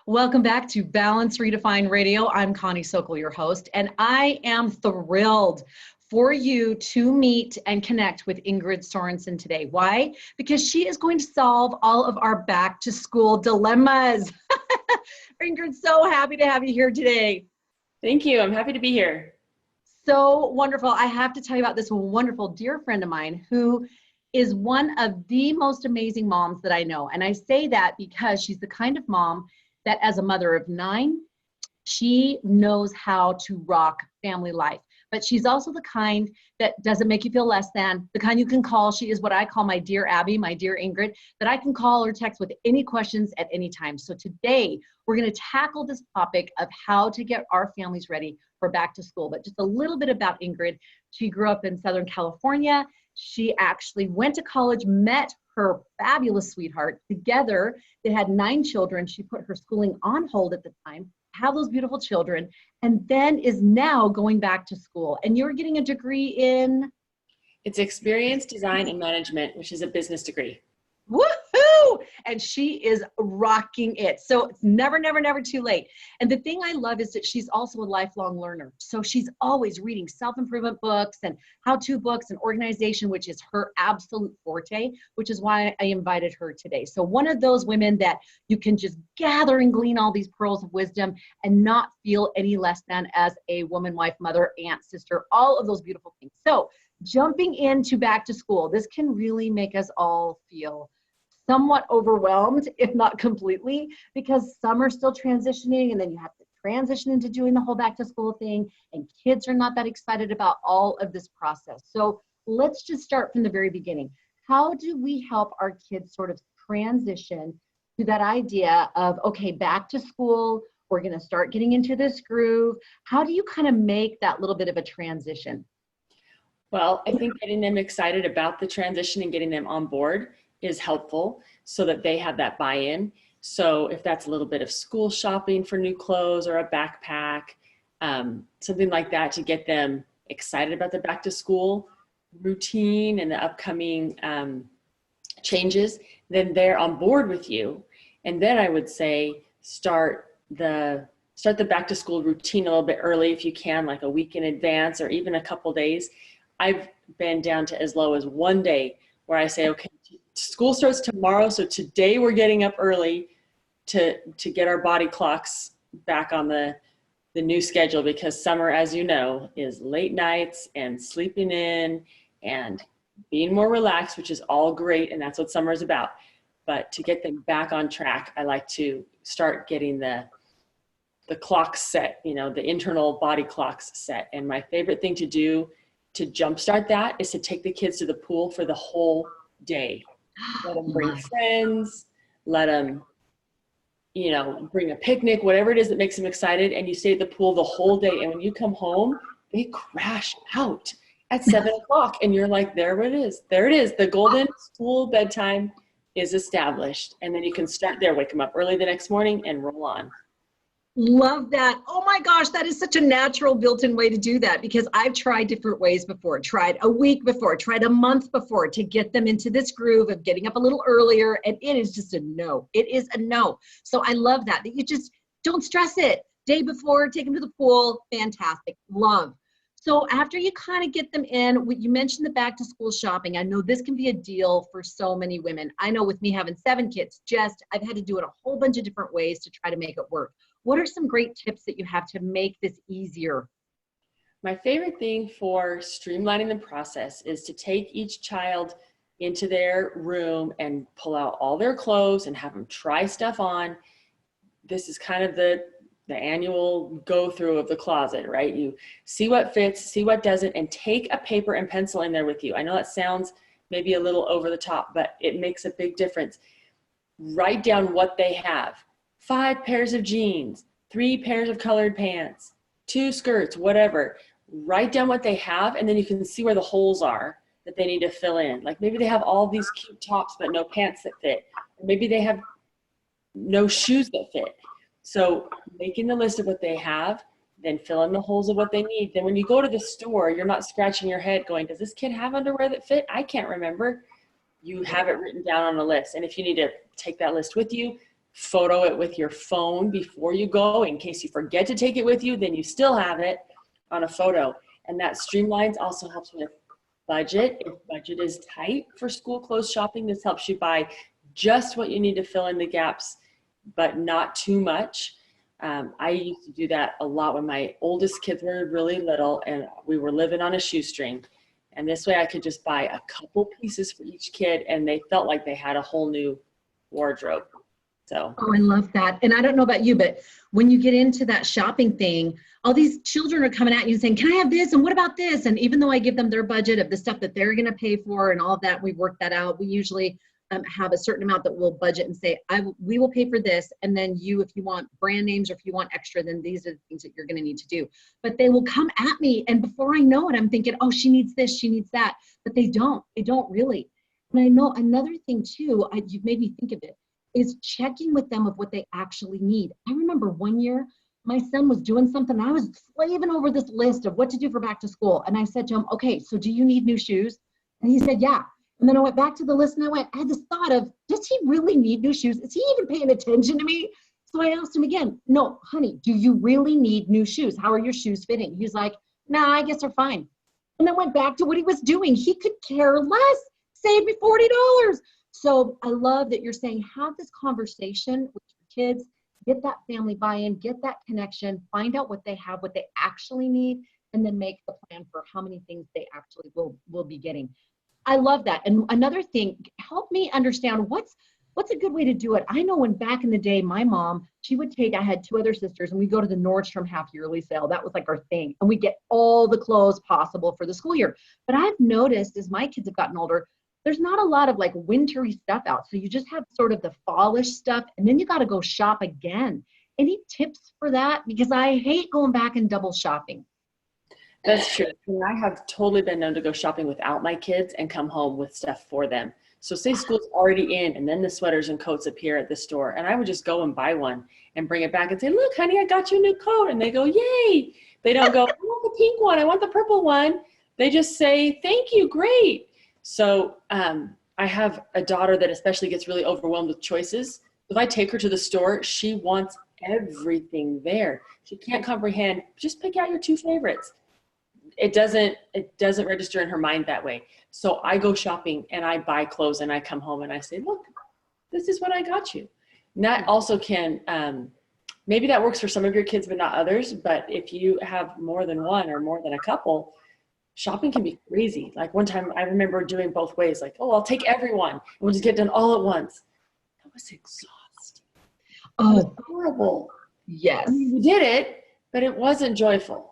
Welcome back to Balance Redefined Radio. I'm Connie Sokol, your host, and I am thrilled for you to meet and connect with Ingrid Sorensen today. Why? Because she is going to solve all of our back to school dilemmas. Ingrid, so happy to have you here today. Thank you. I'm happy to be here. So wonderful. I have to tell you about this wonderful dear friend of mine who is one of the most amazing moms that I know. And I say that because she's the kind of mom that as a mother of 9, she knows how to rock family life. But she's also the kind that doesn't make you feel less than, the kind you can call. She is what I call my dear Abby, my dear Ingrid, that I can call or text with any questions at any time. So today we're going to tackle this topic of how to get our families ready for back to school. But just a little bit about Ingrid. She grew up in Southern California. She actually went to college, met her fabulous sweetheart. Together, they had 9 children. She put her schooling on hold at the time, have those beautiful children, and then is now going back to school. And you're getting a degree in? It's Experience Design and Management, which is a business degree. Woohoo! And she is rocking it. So it's never, never, never too late. And the thing I love is that she's also a lifelong learner. So she's always reading self-improvement books and how-to books and organization, which is her absolute forte, which is why I invited her today. So one of those women that you can just gather and glean all these pearls of wisdom and not feel any less than as a woman, wife, mother, aunt, sister, all of those beautiful things. So jumping into back to school, this can really make us all feel somewhat overwhelmed, if not completely, because some are still transitioning, and then you have to transition into doing the whole back to school thing, and kids are not that excited about all of this process. So let's just start from the very beginning. How do we help our kids sort of transition to that idea of, okay, back to school, we're going to start getting into this groove? How do you kind of make that little bit of a transition? Well, I think getting them excited about the transition and getting them on board is helpful so that they have that buy-in. So if that's a little bit of school shopping for new clothes or a backpack, something like that to get them excited about the back to school routine and the upcoming changes, then they're on board with you. And then I would say start the back to school routine a little bit early if you can, like a week in advance or even a couple days. I've been down to as low as 1 day where I say, okay, school starts tomorrow, so today we're getting up early to get our body clocks back on the new schedule, because summer, as you know, is late nights and sleeping in and being more relaxed, which is all great, and that's what summer is about. But to get them back on track, I like to start getting the clocks set, the internal body clocks set. And my favorite thing to do to jumpstart that is to take the kids to the pool for the whole day. Let them bring friends, let them, bring a picnic, whatever it is that makes them excited, and you stay at the pool the whole day. And when you come home, they crash out at 7 o'clock, and you're like, there it is. There it is. The golden school bedtime is established. And then you can start there, wake them up early the next morning and roll on. Love that. Oh my gosh, that is such a natural built-in way to do that, because I've tried different ways before, tried a week before, tried a month before to get them into this groove of getting up a little earlier, and it is just a no. It is a no. So I love that you just don't stress it. Day before, take them to the pool. Fantastic. Love. So after you kind of get them in, you mentioned the back to school shopping. I know this can be a deal for so many women. I know with me having 7 kids, I've had to do it a whole bunch of different ways to try to make it work. What are some great tips that you have to make this easier? My favorite thing for streamlining the process is to take each child into their room and pull out all their clothes and have them try stuff on. This is kind of the annual go through of the closet, right? You see what fits, see what doesn't, and take a paper and pencil in there with you. I know that sounds maybe a little over the top, but it makes a big difference. Write down what they have. 5 pairs of jeans, 3 pairs of colored pants, 2 skirts, whatever. Write down what they have, and then you can see where the holes are that they need to fill in. Like maybe they have all these cute tops, but no pants that fit. Or maybe they have no shoes that fit. So making the list of what they have, then fill in the holes of what they need. Then when you go to the store, you're not scratching your head going, does this kid have underwear that fit? I can't remember. You have it written down on a list. And if you need to take that list with you, photo it with your phone before you go in case you forget to take it with you, then you still have it on a photo. And that Streamlines also helps with budget. If budget is tight for school clothes shopping, this helps you buy just what you need to fill in the gaps, but not too much. I used to do that a lot when my oldest kids were really little and we were living on a shoestring. And this way I could just buy a couple pieces for each kid and they felt like they had a whole new wardrobe. So. Oh, I love that. And I don't know about you, but when you get into that shopping thing, all these children are coming at you saying, can I have this? And what about this? And even though I give them their budget of the stuff that they're going to pay for and all of that, we've worked that out. We usually have a certain amount that we'll budget and say, we will pay for this. And then you, if you want brand names or if you want extra, then these are the things that you're going to need to do. But they will come at me. And before I know it, I'm thinking, oh, she needs this, she needs that. But they don't really. And I know another thing too, you've made me think of it, is checking with them of what they actually need. I remember one year, my son was doing something. I was slaving over this list of what to do for back to school. And I said to him, okay, so do you need new shoes? And he said, yeah. And then I went back to the list and I had this thought of, does he really need new shoes? Is he even paying attention to me? So I asked him again, no, honey, do you really need new shoes? How are your shoes fitting? He's like, nah, I guess they're fine. And then went back to what he was doing. He could care less, saved me $40. So I love that you're saying, have this conversation with your kids, get that family buy-in, get that connection, find out what they have, what they actually need, and then make the plan for how many things they actually will be getting. I love that. And another thing, help me understand what's a good way to do it. I know when back in the day, my mom, I had two other sisters and we go to the Nordstrom half yearly sale. That was like our thing. And we get all the clothes possible for the school year. But I've noticed as my kids have gotten older, there's not a lot of like wintry stuff out. So you just have sort of the fallish stuff and then you got to go shop again. Any tips for that? Because I hate going back and double shopping. That's true. And I have totally been known to go shopping without my kids and come home with stuff for them. So say school's already in and then the sweaters and coats appear at the store and I would just go and buy one and bring it back and say, look, honey, I got you a new coat. And they go, yay. They don't go, I want the pink one. I want the purple one. They just say, thank you. Great. So I have a daughter that especially gets really overwhelmed with choices. If I take her to the store, she wants everything there. She can't comprehend, just pick out your two favorites. It doesn't register in her mind that way. So I go shopping and I buy clothes and I come home and I say, look, this is what I got you. And that also can, maybe that works for some of your kids, but not others. But if you have more than one or more than a couple, shopping can be crazy. Like one time I remember doing both ways, like, oh, I'll take everyone and we'll just get done all at once. That was exhausting. Oh, it was horrible. Yes. I mean, we did it, but it wasn't joyful.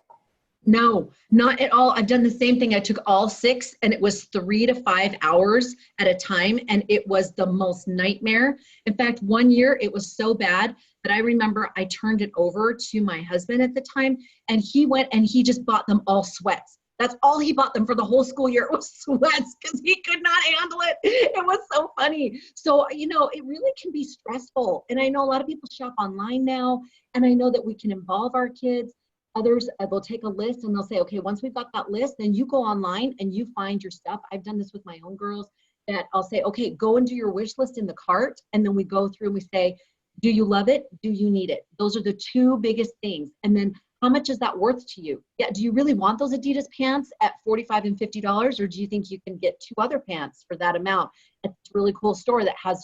No, not at all. I've done the same thing. I took all 6 and it was 3 to 5 hours at a time. And it was the most nightmare. In fact, one year it was so bad that I remember I turned it over to my husband at the time and he went and he just bought them all sweats. That's all he bought them for the whole school year. It was sweats because he could not handle it. It was so funny. So, it really can be stressful. And I know a lot of people shop online now, and I know that we can involve our kids. Others, they'll take a list and they'll say, okay, once we've got that list, then you go online and you find your stuff. I've done this with my own girls that I'll say, okay, go and do your wish list in the cart. And then we go through and we say, do you love it? Do you need it? Those are the 2 biggest things. And then how much is that worth to you? Yeah, do you really want those Adidas pants at $45 and $50? Or do you think you can get 2 other pants for that amount at this really cool store that has,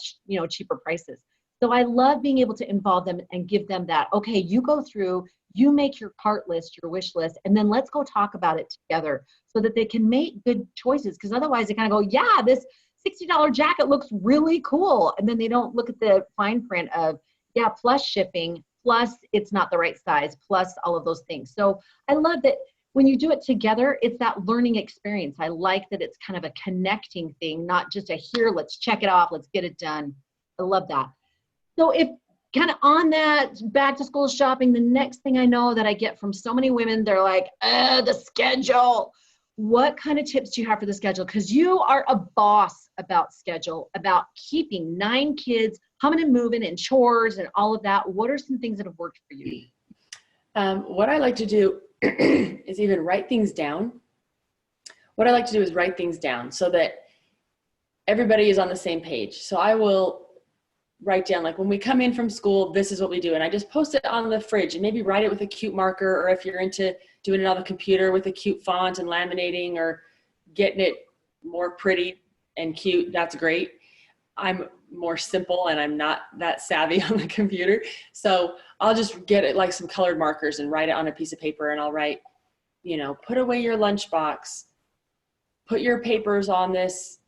cheaper prices? So I love being able to involve them and give them that, okay, you go through, you make your cart list, your wish list, and then let's go talk about it together so that they can make good choices. Because otherwise they kind of go, yeah, this $60 jacket looks really cool. And then they don't look at the fine print of, yeah, plus shipping, plus it's not the right size, plus all of those things. So I love that when you do it together, it's that learning experience. I like that it's kind of a connecting thing, not just a here, let's check it off, let's get it done. I love that. So if kind of on that back to school shopping, the next thing I know that I get from so many women, they're like, the schedule. What kind of tips do you have for the schedule? Because you are a boss about schedule, about keeping 9 kids, humming and moving and chores and all of that. What are some things that have worked for you? What I like to do is even write things down. What I like to do is write things down so that everybody is on the same page. So I will write down, like, when we come in from school, this is what we do. And I just post it on the fridge and maybe write it with a cute marker, or if you're into doing it on the computer with a cute font and laminating or getting it more pretty and cute, that's great. I'm more simple and I'm not that savvy on the computer. So I'll just get it like some colored markers and write it on a piece of paper, and I'll write, you know, put away your lunchbox, put your papers on this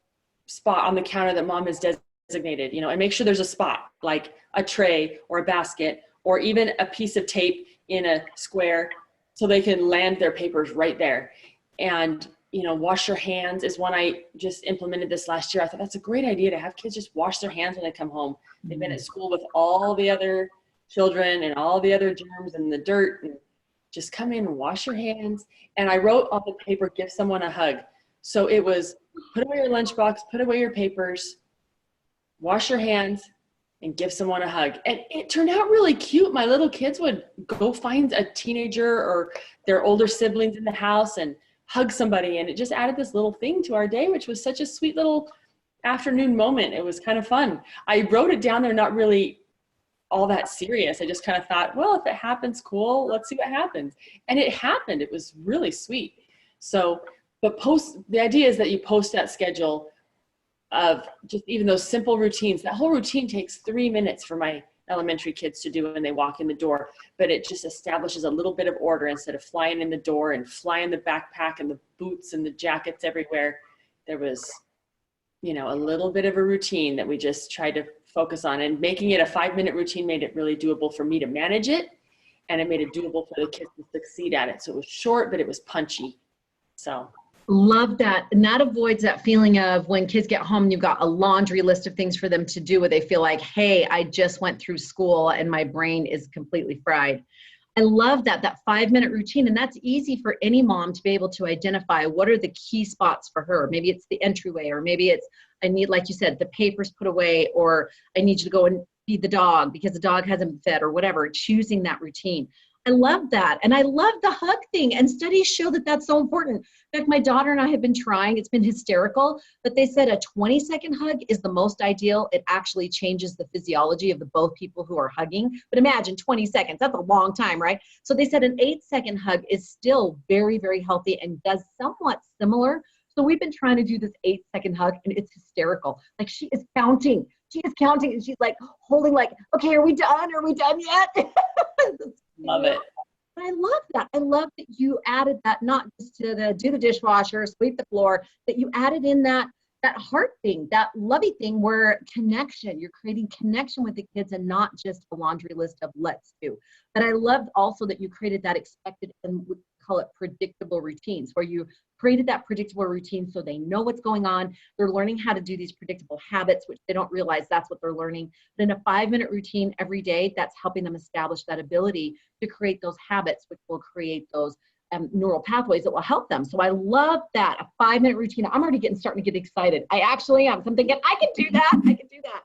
spot on the counter that mom has designated, you know, and make sure there's a spot like a tray or a basket or even a piece of tape in a square so they can land their papers right there. And, you know, wash your hands is one I just implemented this last year. I thought that's a great idea to have kids just wash their hands when they come home. They've been at school with all the other children and all the other germs and the dirt, and just come in and wash your hands. And I wrote on the paper, give someone a hug. So it was, put away your lunchbox, put away your papers, wash your hands, and give someone a hug. And it turned out really cute. My little kids would go find a teenager or their older siblings in the house and hug somebody. And it just added this little thing to our day, which was such a sweet little afternoon moment. It was kind of fun. I wrote it down there, not really all that serious. I just kind of thought, well, if it happens, cool, let's see what happens. And it happened. It was really sweet. So, but the idea is that you post that schedule of just even those simple routines. That whole routine takes 3 minutes for my elementary kids to do when they walk in the door, but it just establishes a little bit of order instead of flying in the door and flying the backpack and the boots and the jackets everywhere. There was, you know, a little bit of a routine that we just tried to focus on, and making it a 5-minute routine made it really doable for me to manage it. And it made it doable for the kids to succeed at it. So it was short, but it was punchy. So. Love that. And that avoids that feeling of when kids get home and you've got a laundry list of things for them to do where they feel like, hey, I just went through school and my brain is completely fried. I love that 5-minute routine. And that's easy for any mom to be able to identify what are the key spots for her. Maybe it's the entryway, or maybe it's, I need, like you said, the papers put away, or I need you to go and feed the dog because the dog hasn't been fed, or whatever, choosing that routine. I love that. And I love the hug thing. And studies show that that's so important. In fact, my daughter and I have been trying, it's been hysterical, but they said a 20-second hug is the most ideal. It actually changes the physiology of the both people who are hugging. But imagine 20 seconds, that's a long time, right? So they said an 8-second hug is still very, very healthy and does somewhat similar. So we've been trying to do this 8-second hug, and it's hysterical. Like, she is counting. She is counting, and she's like holding, like, okay, are we done? Are we done yet? Love it. But I love that. I love that you added that, not just to do the dishwasher, sweep the floor, that you added in that heart thing, that lovey thing where connection, you're creating connection with the kids and not just a laundry list of let's do. But I loved also that you created that expected, and we call it predictable routines, where you created that predictable routine so they know what's going on. They're learning how to do these predictable habits, which they don't realize that's what they're learning. But in a 5-minute routine every day, that's helping them establish that ability to create those habits, which will create those neural pathways that will help them. So I love that, a 5-minute routine. I'm already starting to get excited. I actually am. So I'm thinking, I can do that. I can do that.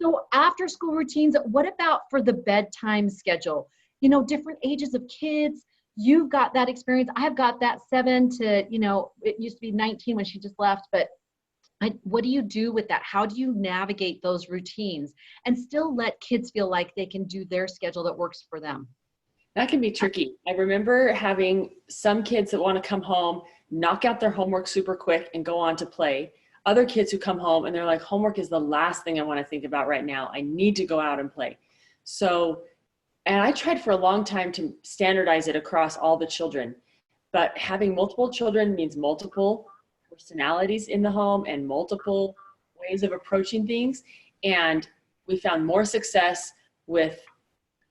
So after school routines, what about for the bedtime schedule? You know, different ages of kids. You've got that experience. I've got that 7 to, you know, it used to be 19 when she just left, but what do you do with that? How do you navigate those routines and still let kids feel like they can do their schedule that works for them? That can be tricky. I remember having some kids that want to come home, knock out their homework super quick and go on to play. Other kids who come home and they're like, homework is the last thing I want to think about right now. I need to go out and play. So, and I tried for a long time to standardize it across all the children, but having multiple children means multiple personalities in the home and multiple ways of approaching things. And we found more success with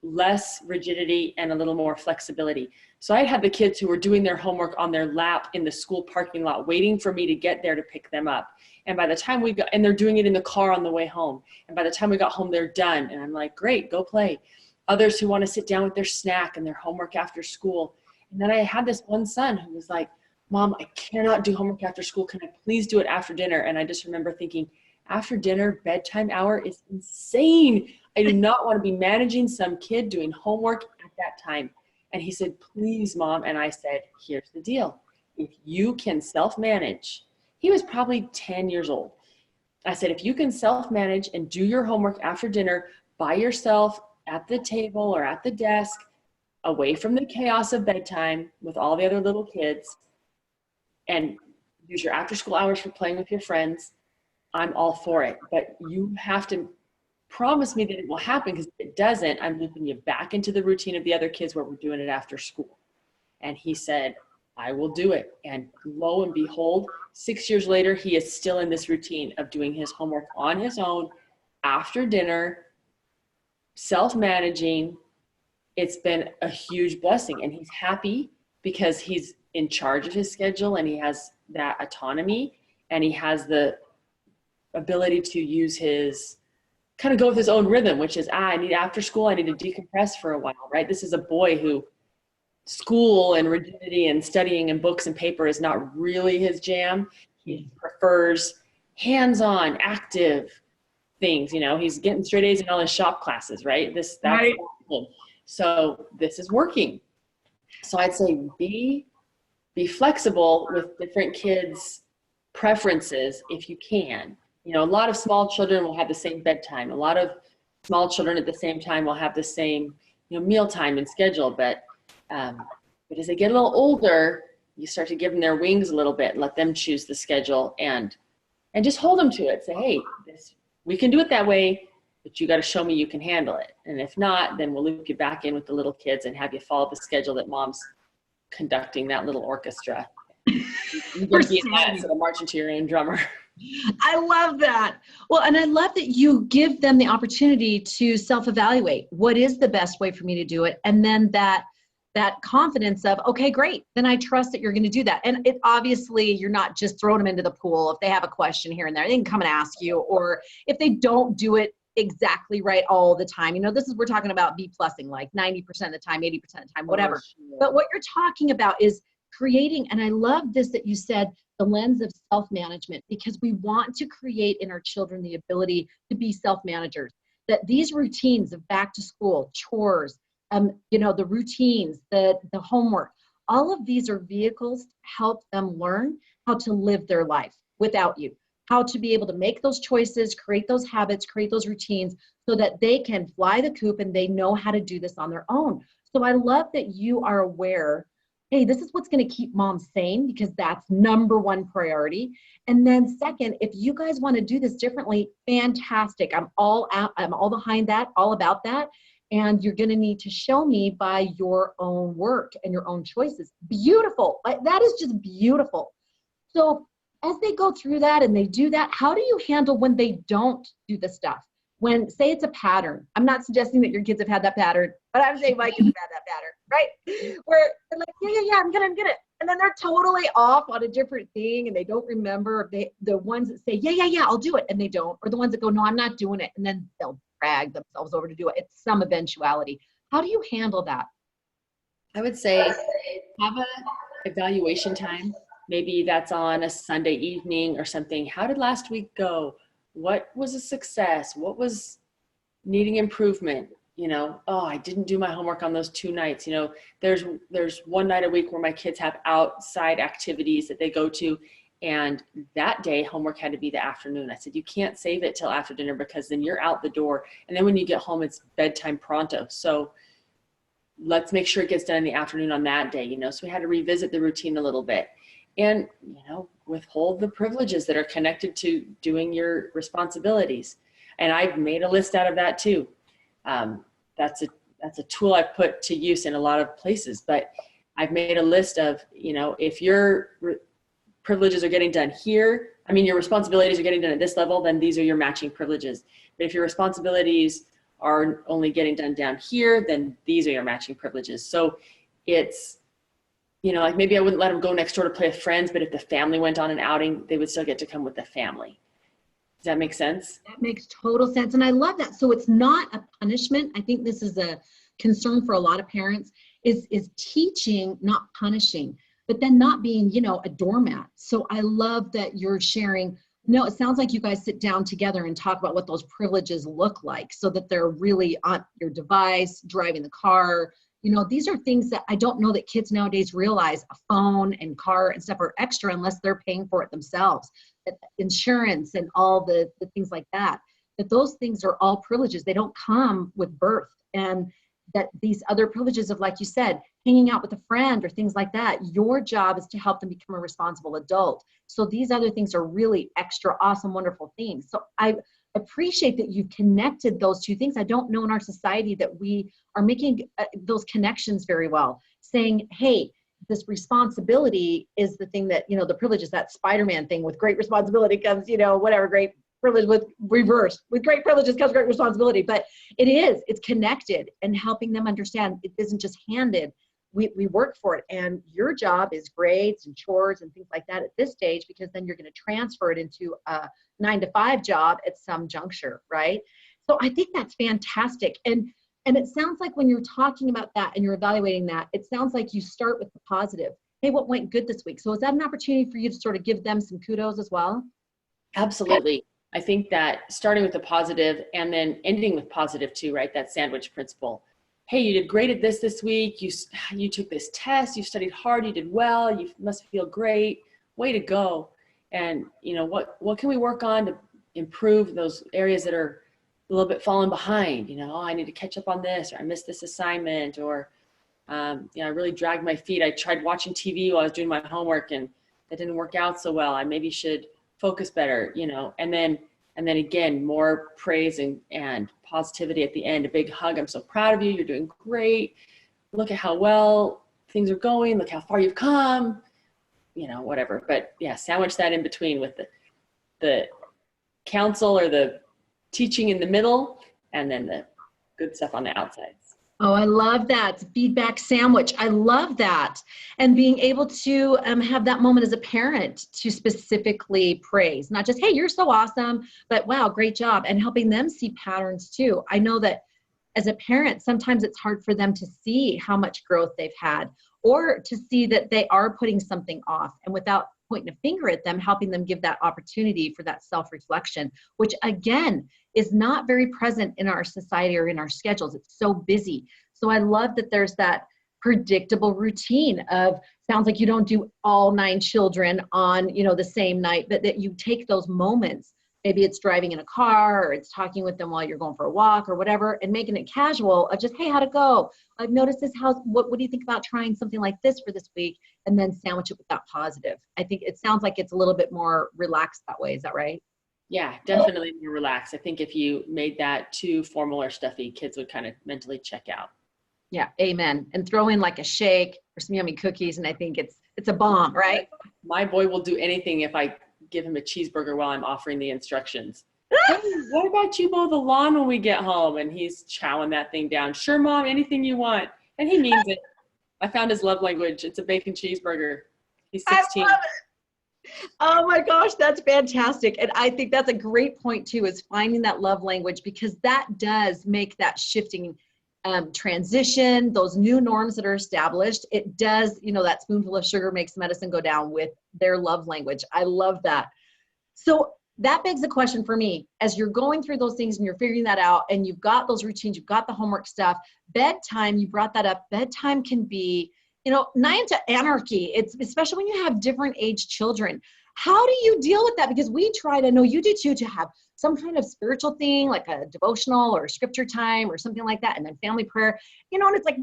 less rigidity and a little more flexibility. So I had the kids who were doing their homework on their lap in the school parking lot, waiting for me to get there to pick them up. And by the time and they're doing it in the car on the way home. And by the time we got home, they're done. And I'm like, great, go play. Others who want to sit down with their snack and their homework after school. And then I had this one son who was like, Mom, I cannot do homework after school. Can I please do it after dinner? And I just remember thinking, after dinner, bedtime hour is insane. I do not want to be managing some kid doing homework at that time. And he said, please, Mom. And I said, here's the deal. If you can self-manage, he was probably 10 years old. I said, if you can self-manage and do your homework after dinner by yourself at the table or at the desk, away from the chaos of bedtime with all the other little kids, and use your after school hours for playing with your friends, I'm all for it. But you have to promise me that it will happen, because if it doesn't, I'm looping you back into the routine of the other kids where we're doing it after school. And he said, I will do it. And lo and behold, 6 years later, he is still in this routine of doing his homework on his own after dinner, self-managing. It's been a huge blessing, and he's happy because he's in charge of his schedule and he has that autonomy and he has the ability to use his, kind of go with his own rhythm, which is, I need after school, I need to decompress for a while, right? This is a boy who school and rigidity and studying and books and paper is not really his jam. He prefers hands-on, active things. You know, he's getting straight A's in all his shop classes, right? That's right. So this is working. So I'd say be flexible with different kids' preferences if you can. You know, a lot of small children will have the same bedtime. A lot of small children at the same time will have the same, you know, mealtime and schedule. But as they get a little older, you start to give them their wings a little bit and let them choose the schedule and just hold them to it. Say, hey, we can do it that way, but you got to show me you can handle it. And if not, then we'll loop you back in with the little kids and have you follow the schedule that mom's conducting that little orchestra. You're going to be in that instead of marching to your own drummer. I love that. Well, and I love that you give them the opportunity to self-evaluate. What is the best way for me to do it? And then that confidence of, okay, great. Then I trust that you're going to do that. And it obviously, you're not just throwing them into the pool. If they have a question here and there, they can come and ask you, or if they don't do it exactly right all the time, you know, we're talking about B+ing like 90% of the time, 80% of the time, whatever. Oh, sure. But what you're talking about is creating, and I love this that you said, the lens of self-management, because we want to create in our children the ability to be self-managers, that these routines of back to school, chores, you know, the routines, the homework, all of these are vehicles to help them learn how to live their life without you, how to be able to make those choices, create those habits, create those routines so that they can fly the coop and they know how to do this on their own. So I love that you are aware, hey, this is what's going to keep mom sane, because that's number one priority. And then second, if you guys want to do this differently, fantastic. I'm all behind that, all about that. And you're going to need to show me by your own work and your own choices. Beautiful. That is just beautiful. So as they go through that and they do that, how do you handle when they don't do the stuff? When, say it's a pattern. I'm not suggesting that your kids have had that pattern, but I'm saying my kids have had that pattern, right? Where they're like, yeah, I'm gonna. And then they're totally off on a different thing and they don't remember. The ones that say, yeah, I'll do it, and they don't. Or the ones that go, no, I'm not doing it. And then they'll drag themselves over to do it. It's some eventuality. How do you handle that? I would say have an evaluation time. Maybe that's on a Sunday evening or something. How did last week go? What was a success? What was needing improvement? You know, oh, I didn't do my homework on those 2 nights. You know, there's one night a week where my kids have outside activities that they go to. And that day homework had to be the afternoon. I said, you can't save it till after dinner, because then you're out the door. And then when you get home, it's bedtime pronto. So let's make sure it gets done in the afternoon on that day, you know? So we had to revisit the routine a little bit. And, you know, withhold the privileges that are connected to doing your responsibilities. And I've made a list out of that too. That's a tool I've put to use in a lot of places, but I've made a list of, you know, if your privileges are getting done here, I mean, your responsibilities are getting done at this level, then these are your matching privileges. But if your responsibilities are only getting done down here, then these are your matching privileges. So it's, you know, like maybe I wouldn't let them go next door to play with friends, but if the family went on an outing, they would still get to come with the family. Does that make sense? That makes total sense. And I love that. So it's not a punishment. I think this is a concern for a lot of parents, is teaching, not punishing, but then not being, you know, a doormat. So I love that you're sharing. No, it sounds like you guys sit down together and talk about what those privileges look like, so that they're really on your device, driving the car. You know, these are things that I don't know that kids nowadays realize. A phone and car and stuff are extra unless they're paying for it themselves. insurance and all the things like that, that those things are all privileges. They don't come with birth. And that these other privileges of, like you said, hanging out with a friend or things like that, your job is to help them become a responsible adult. So these other things are really extra awesome, wonderful things. So I appreciate that you connected those two things. I don't know in our society that we are making those connections very well, saying, hey, this responsibility is the thing that, the privilege is that Spider-Man thing, with great responsibility comes, whatever, great privilege, with reverse, with great privileges comes great responsibility. But it's connected, and helping them understand it isn't just handed. We work for it, and your job is grades and chores and things like that at this stage, because then you're going to transfer it into a 9-to-5 job at some juncture, right? So I think that's fantastic. And it sounds like when you're talking about that and you're evaluating that, it sounds like you start with the positive. Hey, what went good this week? So is that an opportunity for you to sort of give them some kudos as well? Absolutely. I think that starting with the positive and then ending with positive too, right? That sandwich principle. Hey, you did great at this week. You took this test, you studied hard, you did well, you must feel great. Way to go. And what can we work on to improve those areas that are a little bit falling behind? I need to catch up on this, or I missed this assignment, or I really dragged my feet. I tried watching TV while I was doing my homework and that didn't work out so well. I maybe should focus better, and then again, more praise and positivity at the end, a big hug. I'm so proud of you. You're doing great. Look at how well things are going. Look how far you've come, whatever. But yeah, sandwich that in between with the counsel or the teaching in the middle, and then the good stuff on the outside. Oh, I love that. Feedback sandwich. I love that. And being able to have that moment as a parent to specifically praise, not just, hey, you're so awesome, but wow, great job. And helping them see patterns too. I know that as a parent, sometimes it's hard for them to see how much growth they've had, or to see that they are putting something off, and without pointing a finger at them, helping them give that opportunity for that self-reflection, which again is not very present in our society or in our schedules. It's so busy. So I love that there's that predictable routine of, sounds like you don't do all 9 children on, the same night, but that you take those moments. Maybe it's driving in a car, or it's talking with them while you're going for a walk or whatever, and making it casual of just, hey, how'd it go? I've noticed this house. What do you think about trying something like this for this week? And then sandwich it with that positive. I think it sounds like it's a little bit more relaxed that way. Is that right? Yeah, definitely more relaxed. I think if you made that too formal or stuffy, kids would kind of mentally check out. Yeah, amen. And throw in like a shake or some yummy cookies, and I think it's a bomb, right? My boy will do anything if I give him a cheeseburger while I'm offering the instructions. Hey, what about you mow the lawn when we get home? And he's chowing that thing down. Sure, Mom, anything you want. And he means it. I found his love language. It's a bacon cheeseburger. He's 16. I love it. Oh my gosh, that's fantastic. And I think that's a great point too, is finding that love language, because that does make that shifting transition, those new norms that are established. It does, that spoonful of sugar makes medicine go down with their love language. I love that. So that begs the question for me, as you're going through those things and you're figuring that out, and you've got those routines, you've got the homework stuff, bedtime, you brought that up. Bedtime can be, nigh into anarchy. It's especially when you have different age children. How do you deal with that? Because we tried, I know you do too, to have some kind of spiritual thing, like a devotional or a scripture time or something like that, and then family prayer, and it's like,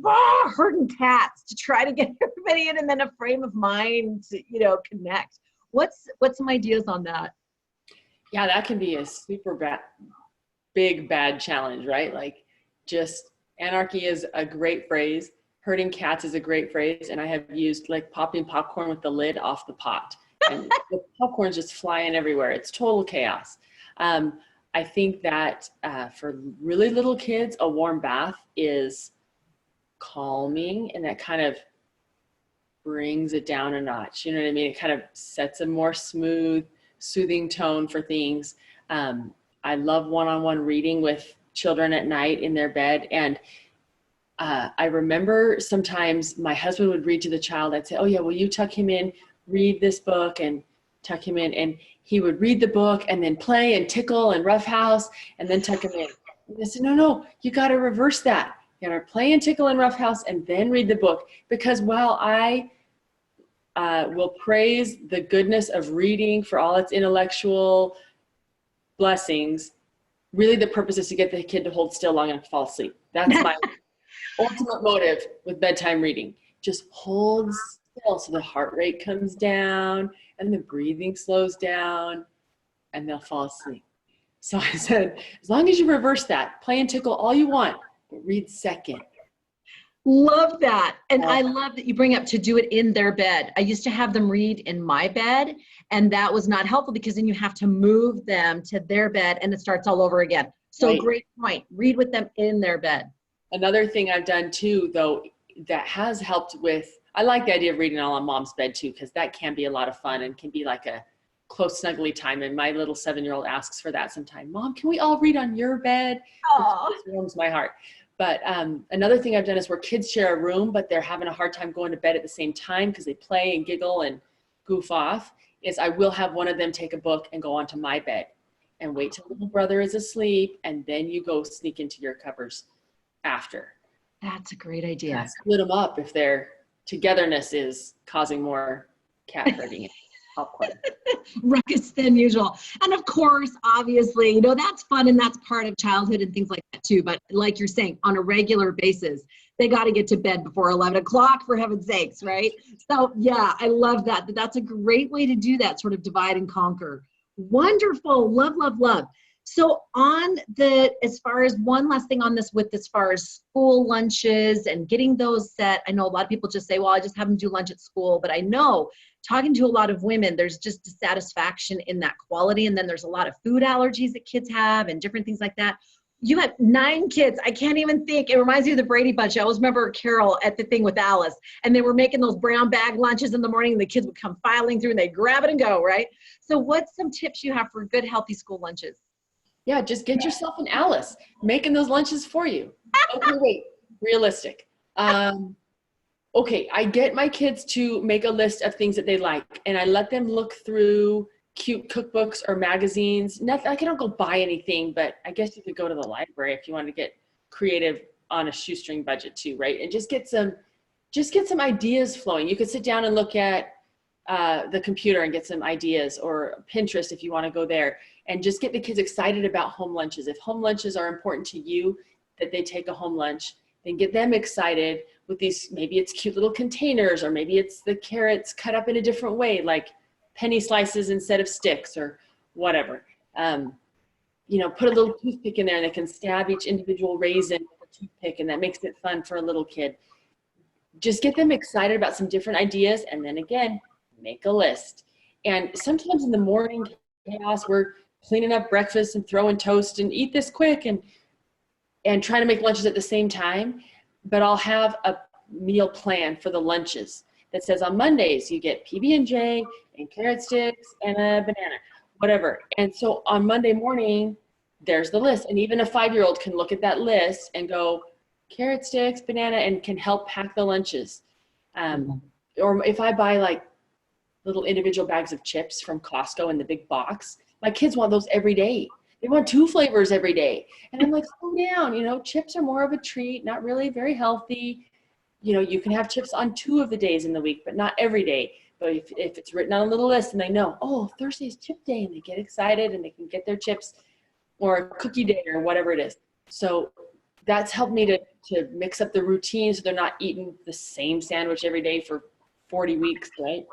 herding cats to try to get everybody in, and then a frame of mind to, connect. What's some ideas on that? Yeah, that can be a super big, bad challenge, right? Like, just anarchy is a great phrase. Herding cats is a great phrase. And I have used like popping popcorn with the lid off the pot. And the popcorn's just flying everywhere. It's total chaos. I think that for really little kids, a warm bath is calming, and that kind of brings it down a notch. You know what I mean? It kind of sets a more smooth, soothing tone for things. I love one-on-one reading with children at night in their bed. And I remember sometimes my husband would read to the child. I'd say, oh yeah, will you tuck him in, read this book, and tuck him in. And he would read the book and then play and tickle and roughhouse and then tuck him in. And I said, no, you got to reverse that. You got to play and tickle and roughhouse and then read the book. Because while I will praise the goodness of reading for all its intellectual blessings. Really, the purpose is to get the kid to hold still long enough to fall asleep. That's my ultimate motive with bedtime reading. Just hold still so the heart rate comes down and the breathing slows down and they'll fall asleep. So I said, as long as you reverse that, play and tickle all you want, but read second. Love that. And I love that you bring up to do it in their bed. I used to have them read in my bed, and that was not helpful because then you have to move them to their bed and it starts all over again. So Right. Great point. Read with them in their bed. Another thing I've done too, though, that has helped with, I like the idea of reading all on mom's bed too, because that can be a lot of fun and can be like a close snuggly time. And my little 7-year-old asks for that sometime. Mom, can we all read on your bed? It warms my heart. But another thing I've done is where kids share a room, but they're having a hard time going to bed at the same time because they play and giggle and goof off, is I will have one of them take a book and go onto my bed and wait till little brother is asleep, and then you go sneak into your covers after. That's a great idea. Split them up if their togetherness is causing more cat herding and popcorn. Ruckus than usual. And of course, obviously, you know, that's fun and that's part of childhood and things like that too. But like you're saying, on a regular basis, they got to get to bed before 11 o'clock, for heaven's sakes, right? So yeah, I love that. That's a great way to do that, sort of divide and conquer. Wonderful. Love, love, love. So on the, as far as one last thing on this with as far as school lunches and getting those set, I know a lot of people just say, well, I just have them do lunch at school, but I know talking to a lot of women, there's just dissatisfaction in that quality. And then there's a lot of food allergies that kids have and different things like that. You have 9 kids. I can't even think. It reminds me of the Brady Bunch. I always remember Carol at the thing with Alice, and they were making those brown bag lunches in the morning, and the kids would come filing through and they grab it and go, right? So what's some tips you have for good, healthy school lunches? Yeah, just get yourself an Alice making those lunches for you. Okay, wait, realistic. Okay, I get my kids to make a list of things that they like, and I let them look through cute cookbooks or magazines. Nothing, I don't go buy anything, but I guess you could go to the library if you want to get creative on a shoestring budget too, right? And just get some ideas flowing. You could sit down and look at the computer and get some ideas, or Pinterest if you want to go there, and just get the kids excited about home lunches. If home lunches are important to you, that they take a home lunch, then get them excited with these, maybe it's cute little containers, or maybe it's the carrots cut up in a different way, like penny slices instead of sticks or whatever. You know, put a little toothpick in there and they can stab each individual raisin with a toothpick, and that makes it fun for a little kid. Just get them excited about some different ideas, and then again, make a list. And sometimes in the morning chaos, we're cleaning up breakfast and throwing toast and eat this quick and trying to make lunches at the same time. But I'll have a meal plan for the lunches that says on Mondays you get PB&J and carrot sticks and a banana, whatever. And so on Monday morning, there's the list. And even a 5-year-old can look at that list and go, carrot sticks, banana, and can help pack the lunches. Or if I buy like little individual bags of chips from Costco in the big box, my kids want those every day. They want 2 flavors every day. And I'm like, slow down, you know, chips are more of a treat, not really very healthy. You know, you can have chips on 2 of the days in the week, but not every day. But if it's written on a little list and they know, oh, Thursday's chip day, and they get excited and they can get their chips, or cookie day or whatever it is. So that's helped me to mix up the routine so they're not eating the same sandwich every day for 40 weeks, right?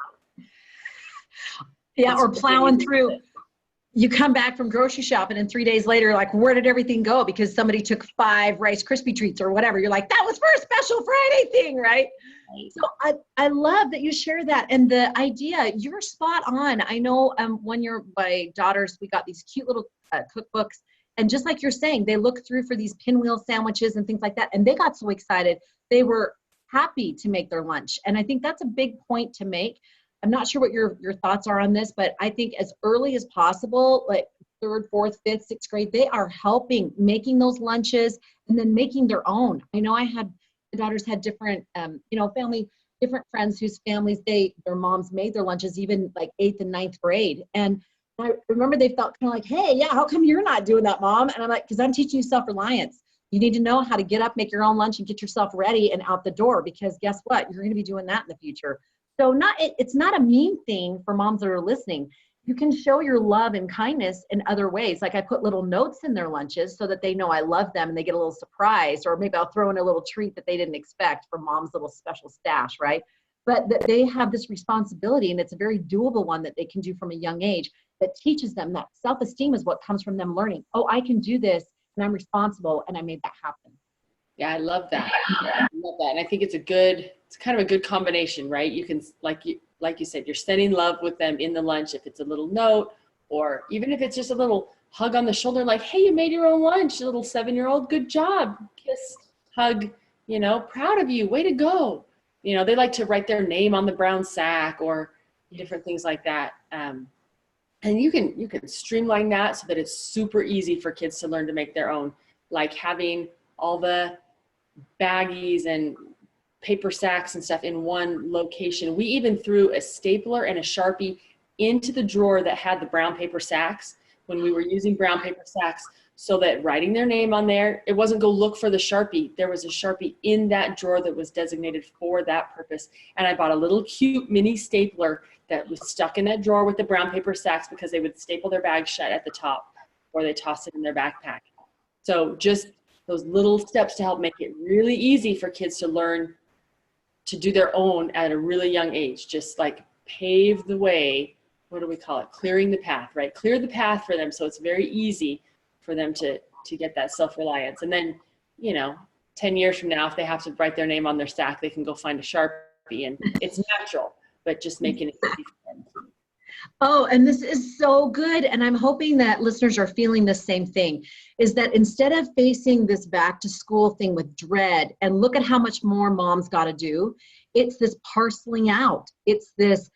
Yeah, or plowing through. You come back from grocery shopping and 3 days later, like, where did everything go? Because somebody took 5 Rice Krispie treats or whatever. You're like, that was for a special Friday thing, right? So I love that you share that. And the idea, you're spot on. I know when my daughters, we got these cute little cookbooks. And just like you're saying, they look through for these pinwheel sandwiches and things like that. And they got so excited. They were happy to make their lunch. And I think that's a big point to make. I'm not sure what your thoughts are on this, but I think as early as possible, like 3rd, 4th, 5th, 6th grade, they are helping making those lunches and then making their own. I know the daughters had different, different friends whose families, their moms made their lunches even like 8th and 9th grade. And I remember they felt kind of like, hey, yeah, how come you're not doing that, Mom? And I'm like, because I'm teaching you self-reliance. You need to know how to get up, make your own lunch, and get yourself ready and out the door, because guess what? You're going to be doing that in the future. So it's not a mean thing for moms that are listening. You can show your love and kindness in other ways. Like I put little notes in their lunches so that they know I love them and they get a little surprised, or maybe I'll throw in a little treat that they didn't expect from mom's little special stash, right? But that they have this responsibility, and it's a very doable one that they can do from a young age, that teaches them that self-esteem is what comes from them learning. Oh, I can do this and I'm responsible and I made that happen. Yeah, I love that. I love that. And I think it's kind of a good combination, right? You can, like you said, you're sending love with them in the lunch. If it's a little note, or even if it's just a little hug on the shoulder, like, hey, you made your own lunch, little 7-year-old, good job. Kiss, hug, proud of you, way to go. They like to write their name on the brown sack or different things like that. And you can streamline that so that it's super easy for kids to learn to make their own, like having all the baggies and paper sacks and stuff in one location. We even threw a stapler and a Sharpie into the drawer that had the brown paper sacks when we were using brown paper sacks, so that writing their name on there, it wasn't go look for the Sharpie. There was a Sharpie in that drawer that was designated for that purpose. And I bought a little cute mini stapler that was stuck in that drawer with the brown paper sacks, because they would staple their bag shut at the top or they toss it in their backpack. So just those little steps to help make it really easy for kids to learn to do their own at a really young age. Just like pave the way, what do we call it? Clearing the path, right? Clear the path for them so it's very easy for them to get that self-reliance. And then, 10 years from now, if they have to write their name on their sack, they can go find a Sharpie, and it's natural, but just making it easy for them. Oh, and this is so good. And I'm hoping that listeners are feeling the same thing, is that instead of facing this back to school thing with dread and look at how much more mom's got to do, it's this parceling out. It's this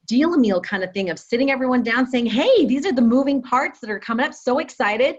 deal a meal kind of thing of sitting everyone down saying, hey, these are the moving parts that are coming up. So excited.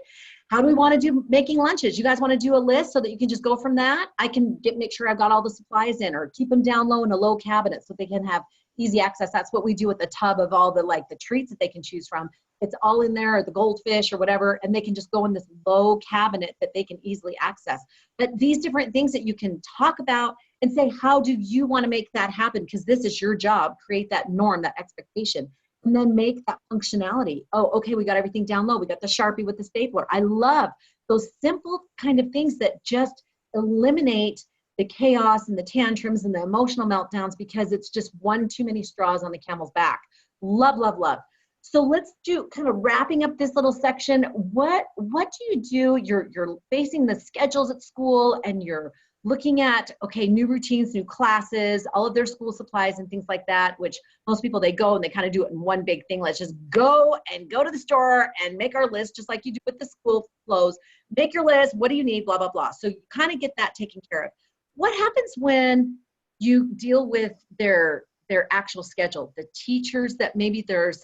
How do we want to do making lunches? You guys want to do a list so that you can just go from that? I can make sure I've got all the supplies in, or keep them down low in a low cabinet so they can have easy access. That's what we do with the tub of all the treats that they can choose from. It's all in there, or the goldfish or whatever, and they can just go in this low cabinet that they can easily access. But these different things that you can talk about and say, how do you want to make that happen? Because this is your job. Create that norm, that expectation, and then make that functionality. Oh, okay, we got everything down low. We got the Sharpie with the stapler. I love those simple kind of things that just eliminate the chaos and the tantrums and the emotional meltdowns, because it's just one too many straws on the camel's back. Love, love, love. So let's do kind of wrapping up this little section. What do you do? You're facing the schedules at school, and you're looking at, okay, new routines, new classes, all of their school supplies and things like that, which most people, they go and they kind of do it in one big thing. Let's just go to the store and make our list, just like you do with the school flows. Make your list. What do you need? Blah, blah, blah. So you kind of get that taken care of. What happens when you deal with their actual schedule, the teachers that maybe there's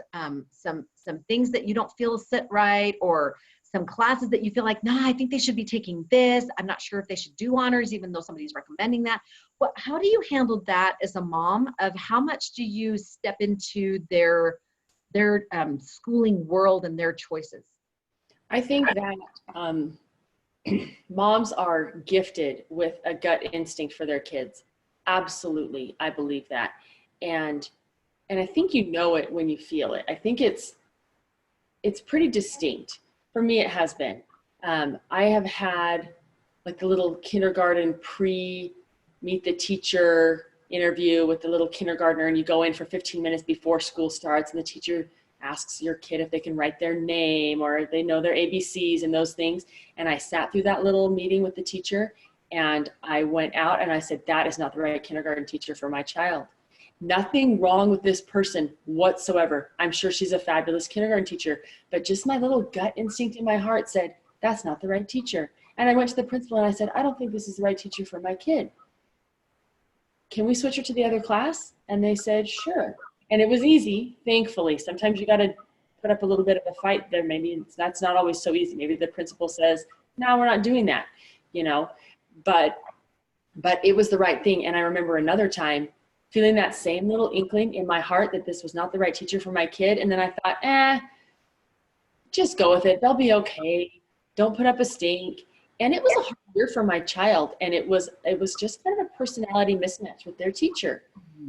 some things that you don't feel sit right, or some classes that you feel like, nah, I think they should be taking this. I'm not sure if they should do honors, even though somebody's recommending that. How do you handle that as a mom? Of how much do you step into their schooling world and their choices? I think that moms are gifted with a gut instinct for their kids. Absolutely. I believe that. And I think you know it when you feel it. I think it's pretty distinct. For me, it has been. I have had like the little kindergarten meet the teacher interview with the little kindergartner, and you go in for 15 minutes before school starts, and the teacher asks your kid if they can write their name or if they know their ABCs and those things. And I sat through that little meeting with the teacher, and I went out and I said, that is not the right kindergarten teacher for my child. Nothing wrong with this person whatsoever. I'm sure she's a fabulous kindergarten teacher, but just my little gut instinct in my heart said, that's not the right teacher. And I went to the principal and I said, I don't think this is the right teacher for my kid. Can we switch her to the other class? And they said, sure. And it was easy, thankfully. Sometimes you got to put up a little bit of a fight there. Maybe that's not always so easy. Maybe the principal says, no, we're not doing that, but it was the right thing. And I remember another time feeling that same little inkling in my heart that this was not the right teacher for my kid. And then I thought, just go with it. They'll be okay. Don't put up a stink. And it was a hard year for my child. And it was just kind of a personality mismatch with their teacher.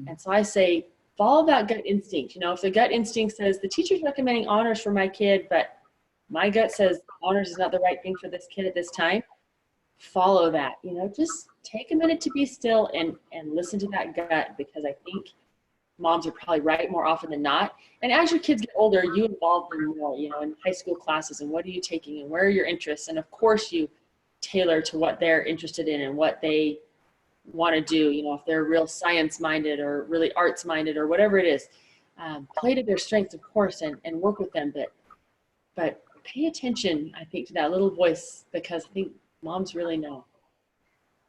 And so I say, follow that gut instinct. You know, if the gut instinct says the teacher's recommending honors for my kid, but my gut says honors is not the right thing for this kid at this time, follow that. You know, just take a minute to be still and listen to that gut, because I think moms are probably right more often than not. And as your kids get older, you involve them more, you know, in high school classes, and what are you taking and where are your interests? And of course you tailor to what they're interested in and what they want to do. You know, if they're real science minded or really arts minded or whatever it is, play to their strengths, of course, and work with them. But pay attention, I think, to that little voice, because I think moms really know.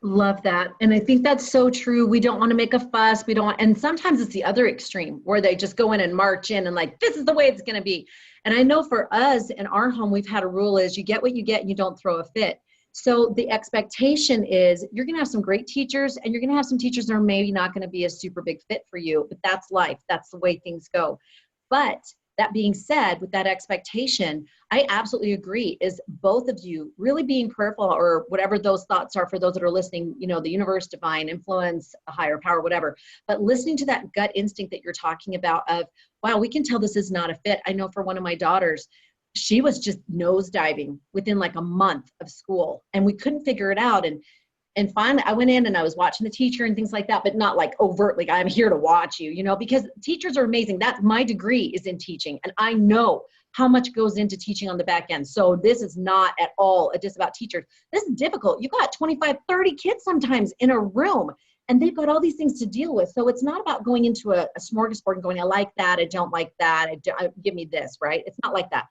Love that. And I think that's so true. We don't want to make a fuss. We don't want, and sometimes it's the other extreme where they just go in and march in and like, this is the way it's going to be. And I know for us in our home, we've had a rule is you get what you get and you don't throw a fit. So the expectation is you're going to have some great teachers and you're going to have some teachers that are maybe not going to be a super big fit for you, but that's life. That's the way things go. But that being said, with that expectation, I absolutely agree, is both of you really being prayerful, or whatever those thoughts are for those that are listening, you know, the universe, divine influence, a higher power, whatever, but listening to that gut instinct that you're talking about of, wow, we can tell this is not a fit. I know for one of my daughters, she was just nosediving within like a month of school and we couldn't figure it out. And finally I went in and I was watching the teacher and things like that, but not like overtly, I'm here to watch you, you know, because teachers are amazing. That's my degree is in teaching. And I know how much goes into teaching on the back end. So this is not at all just about teachers. This is difficult. You've got 25, 30 kids sometimes in a room and they've got all these things to deal with. So it's not about going into a smorgasbord and going, I like that. I don't like that. Give me this, right? It's not like that.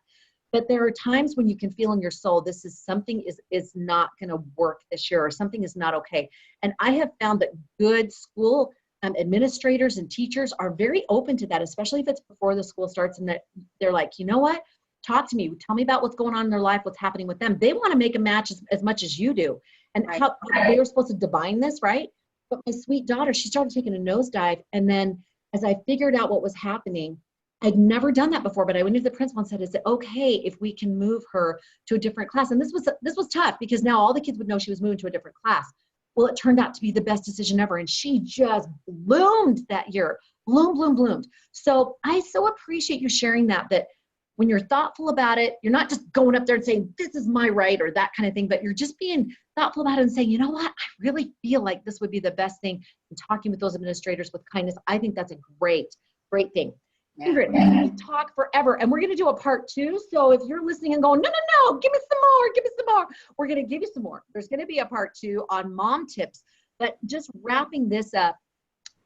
But there are times when you can feel in your soul, this is something is not going to work this year, or something is not okay. And I have found that good school administrators and teachers are very open to that, especially if it's before the school starts and that they're like, you know what, talk to me, tell me about what's going on in their life, what's happening with them. They want to make a match as much as you do. And right. How they were supposed to divine this, right? But my sweet daughter, she started taking a nosedive. And then as I figured out what was happening, I'd never done that before, but I went to the principal and said, is it okay if we can move her to a different class? And this was tough because now all the kids would know she was moving to a different class. Well, it turned out to be the best decision ever. And she just bloomed that year. Bloomed. So I so appreciate you sharing that when you're thoughtful about it, you're not just going up there and saying, this is my right or that kind of thing, but you're just being thoughtful about it and saying, you know what, I really feel like this would be the best thing. And talking with those administrators with kindness, I think that's a great thing. Yeah. Ingrid, we talk forever and we're going to do a part 2. So if you're listening and going, no, give me some more. We're going to give you some more. There's going to be a part 2 on mom tips, but just wrapping this up,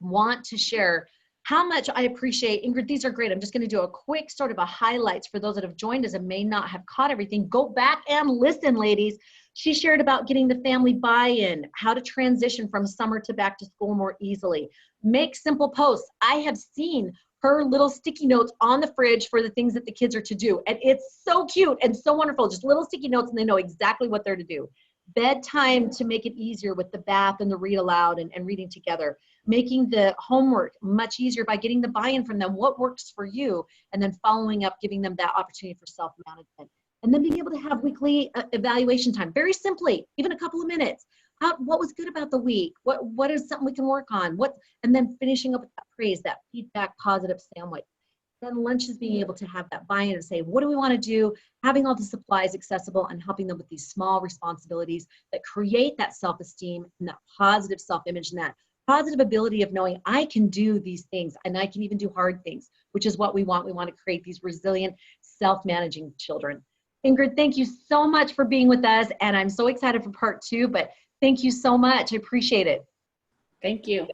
want to share how much I appreciate, Ingrid, these are great. I'm just going to do a quick sort of a highlights for those that have joined us and may not have caught everything. Go back and listen, ladies. She shared about getting the family buy-in, how to transition from summer to back to school more easily. Make simple posts. I have seen her little sticky notes on the fridge for the things that the kids are to do. And it's so cute and so wonderful. Just little sticky notes and they know exactly what they're to do. Bedtime to make it easier with the bath and the read aloud and reading together. Making the homework much easier by getting the buy-in from them. What works for you? And then following up, giving them that opportunity for self-management. And then being able to have weekly evaluation time. Very simply, even a couple of minutes. What was good about the week? What is something we can work on? And then finishing up with that praise, that feedback, positive sandwich. Then lunch is being able to have that buy-in and say, what do we want to do? Having all the supplies accessible and helping them with these small responsibilities that create that self-esteem and that positive self-image and that positive ability of knowing I can do these things and I can even do hard things, which is what we want. We want to create these resilient, self-managing children. Ingrid, thank you so much for being with us. And I'm so excited for part 2, but thank you so much. I appreciate it. Thank you.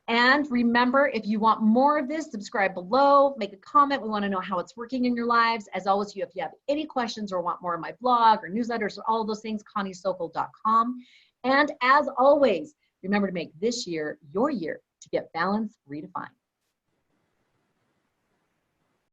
And remember, if you want more of this, subscribe below, make a comment. We want to know how it's working in your lives. As always, if you have any questions or want more of my blog or newsletters or all of those things, ConnieSokol.com. And as always, remember to make this year your year to get balance redefined.